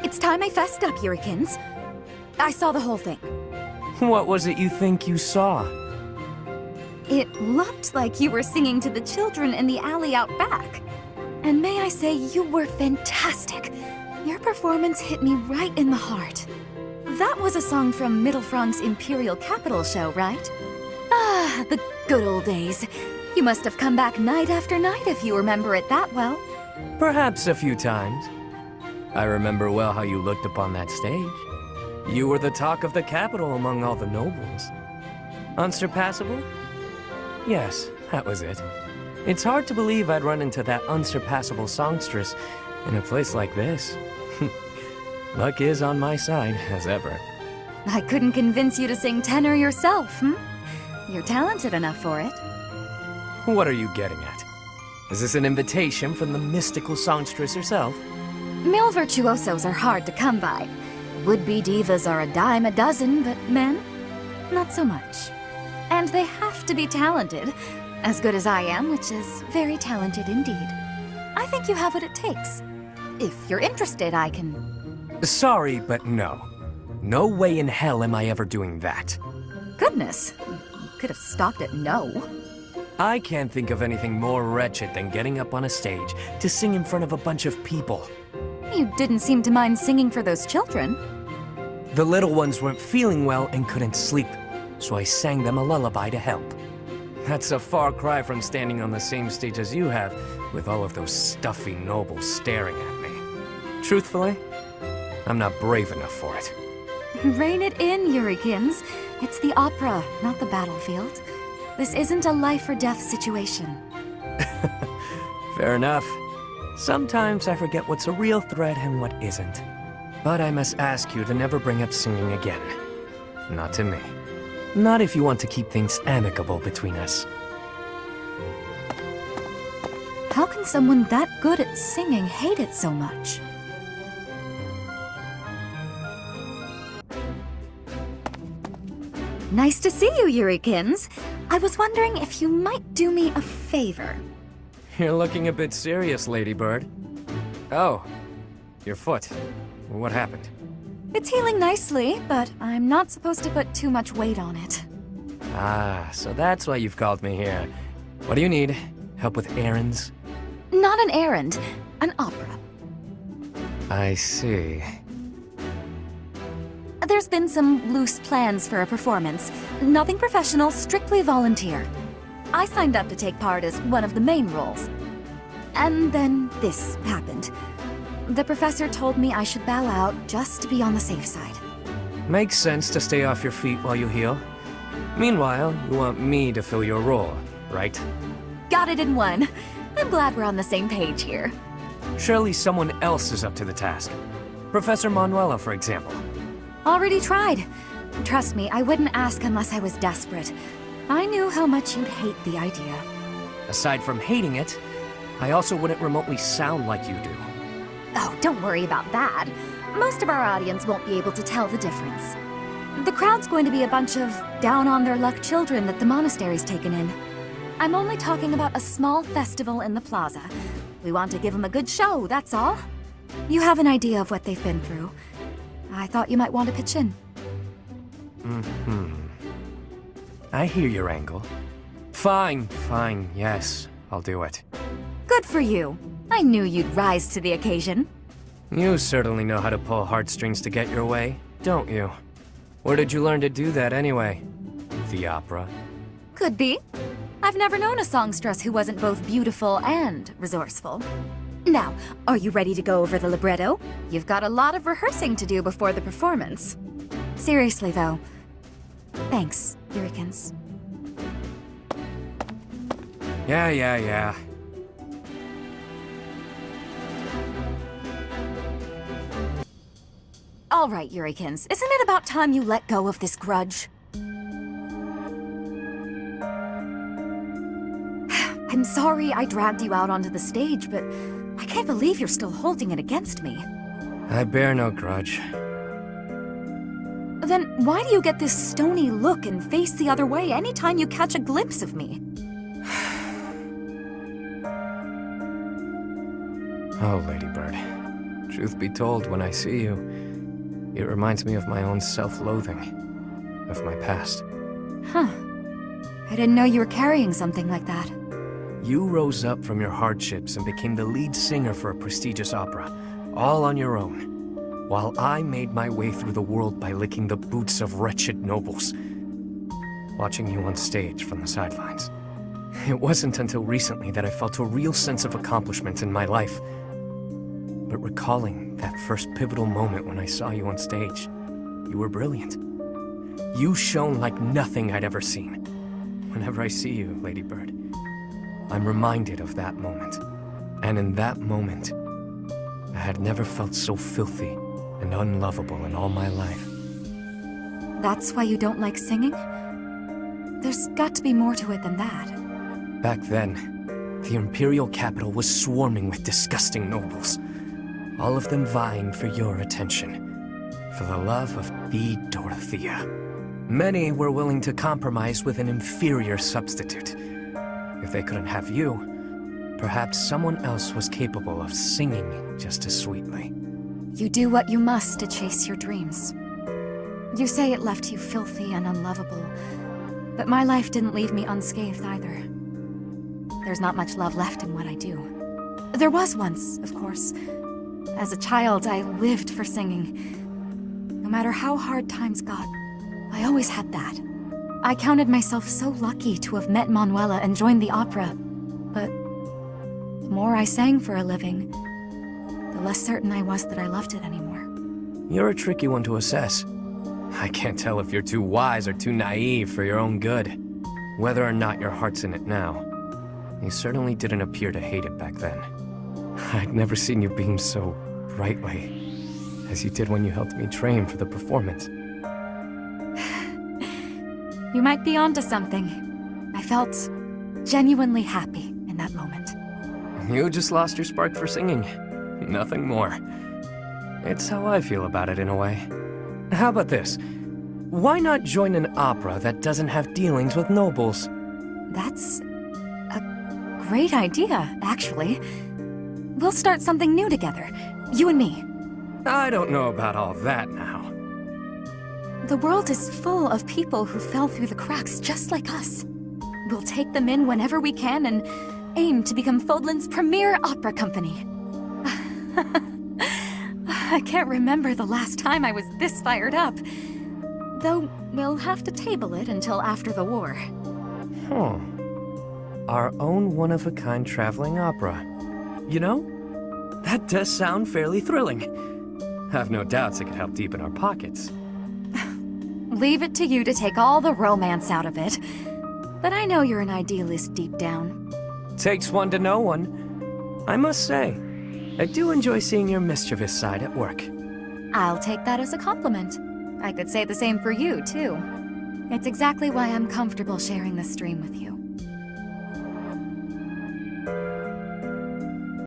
It's time I fessed up, Yurikins. I saw the whole thing. What was it you think you saw? It looked like you were singing to the children in the alley out back. And may I say, you were fantastic. Your performance hit me right in the heart. That was a song from Mittelfrank's Imperial Capital show, right? Ah, the good old days. You must have come back night after night if you remember it that well. Perhaps a few times. I remember well how you looked upon that stage. You were the talk of the capital among all the nobles. Unsurpassable? Yes, that was it. It's hard to believe I'd run into that unsurpassable songstress in a place like this. Luck is on my side, as ever. I couldn't convince you to sing tenor yourself, You're talented enough for it. What are you getting at? Is this an invitation from the mystical songstress herself? Male virtuosos are hard to come by. Would-be divas are a dime a dozen, but men? Not so much. And they have to be talented. As good as I am, which is very talented indeed. I think you have what it takes. If you're interested, I can... Sorry, but no. No way in hell am I ever doing that. Goodness. You could have stopped at no. I can't think of anything more wretched than getting up on a stage to sing in front of a bunch of people. You didn't seem to mind singing for those children. The little ones weren't feeling well and couldn't sleep, so I sang them a lullaby to help. That's a far cry from standing on the same stage as you have, with all of those stuffy nobles staring at me. Truthfully, I'm not brave enough for it. Rein it in, Yurikins. It's the opera, not the battlefield. This isn't a life-or-death situation. Fair enough. Sometimes I forget what's a real threat and what isn't. But I must ask you to never bring up singing again. Not to me. Not if you want to keep things amicable between us. How can someone that good at singing hate it so much? Nice to see you, Yurikins. I was wondering if you might do me a favor. You're looking a bit serious, Ladybird. Oh, your foot. What happened? It's healing nicely, but I'm not supposed to put too much weight on it. Ah, so that's why you've called me here. What do you need? Help with errands? Not an errand, an opera. I see. There's been some loose plans for a performance. Nothing professional, strictly volunteer. I signed up to take part as one of the main roles. And then this happened. The professor told me I should bow out just to be on the safe side. Makes sense to stay off your feet while you heal. Meanwhile, you want me to fill your role, right? Got it in one. I'm glad we're on the same page here. Surely someone else is up to the task. Professor Manuela, for example. Already tried. Trust me, I wouldn't ask unless I was desperate. I knew how much you'd hate the idea. Aside from hating it, I also wouldn't remotely sound like you do. Oh, don't worry about that. Most of our audience won't be able to tell the difference. The crowd's going to be a bunch of down-on-their-luck children that the monastery's taken in. I'm only talking about a small festival in the plaza. We want to give them a good show, that's all. You have an idea of what they've been through. I thought you might want to pitch in. I hear your angle. Fine, yes, I'll do it. Good for you. I knew you'd rise to the occasion. You certainly know how to pull heartstrings to get your way, don't you? Where did you learn to do that anyway? The opera? Could be. I've never known a songstress who wasn't both beautiful and resourceful. Now, are you ready to go over the libretto? You've got a lot of rehearsing to do before the performance. Seriously, though. Thanks, Yurikins. Yeah. All right, Yurikins, isn't it about time you let go of this grudge? I'm sorry I dragged you out onto the stage, but I can't believe you're still holding it against me. I bear no grudge. Then why do you get this stony look and face the other way anytime you catch a glimpse of me? Oh, Ladybird. Truth be told, when I see you, it reminds me of my own self-loathing, of my past. Huh. I didn't know you were carrying something like that. You rose up from your hardships and became the lead singer for a prestigious opera, all on your own, while I made my way through the world by licking the boots of wretched nobles, watching you on stage from the sidelines. It wasn't until recently that I felt a real sense of accomplishment in my life. But recalling that first pivotal moment when I saw you on stage, you were brilliant. You shone like nothing I'd ever seen. Whenever I see you, Lady Bird, I'm reminded of that moment. And in that moment, I had never felt so filthy and unlovable in all my life. That's why you don't like singing? There's got to be more to it than that. Back then, the imperial capital was swarming with disgusting nobles, all of them vying for your attention, for the love of the Dorothea. Many were willing to compromise with an inferior substitute. If they couldn't have you, perhaps someone else was capable of singing just as sweetly. You do what you must to chase your dreams. You say it left you filthy and unlovable, but my life didn't leave me unscathed either. There's not much love left in what I do. There was once, of course. As a child, I lived for singing. No matter how hard times got, I always had that. I counted myself so lucky to have met Manuela and joined the opera. But the more I sang for a living, the less certain I was that I loved it anymore. You're a tricky one to assess. I can't tell if you're too wise or too naive for your own good. Whether or not your heart's in it now, you certainly didn't appear to hate it back then. I'd never seen you beam so brightly as you did when you helped me train for the performance. You might be onto something. I felt genuinely happy in that moment. You just lost your spark for singing. Nothing more. It's how I feel about it in a way. How about this? Why not join an opera that doesn't have dealings with nobles? That's a great idea, actually. We'll start something new together, you and me. I don't know about all that now. The world is full of people who fell through the cracks just like us. We'll take them in whenever we can and aim to become Fodlan's premier opera company. I can't remember the last time I was this fired up. Though, we'll have to table it until after the war. Huh. Our own one-of-a-kind traveling opera. You know, that does sound fairly thrilling. I've no doubts it could help deepen our pockets. Leave it to you to take all the romance out of it. But I know you're an idealist deep down. Takes one to know one. I must say, I do enjoy seeing your mischievous side at work. I'll take that as a compliment. I could say the same for you, too. It's exactly why I'm comfortable sharing this stream with you.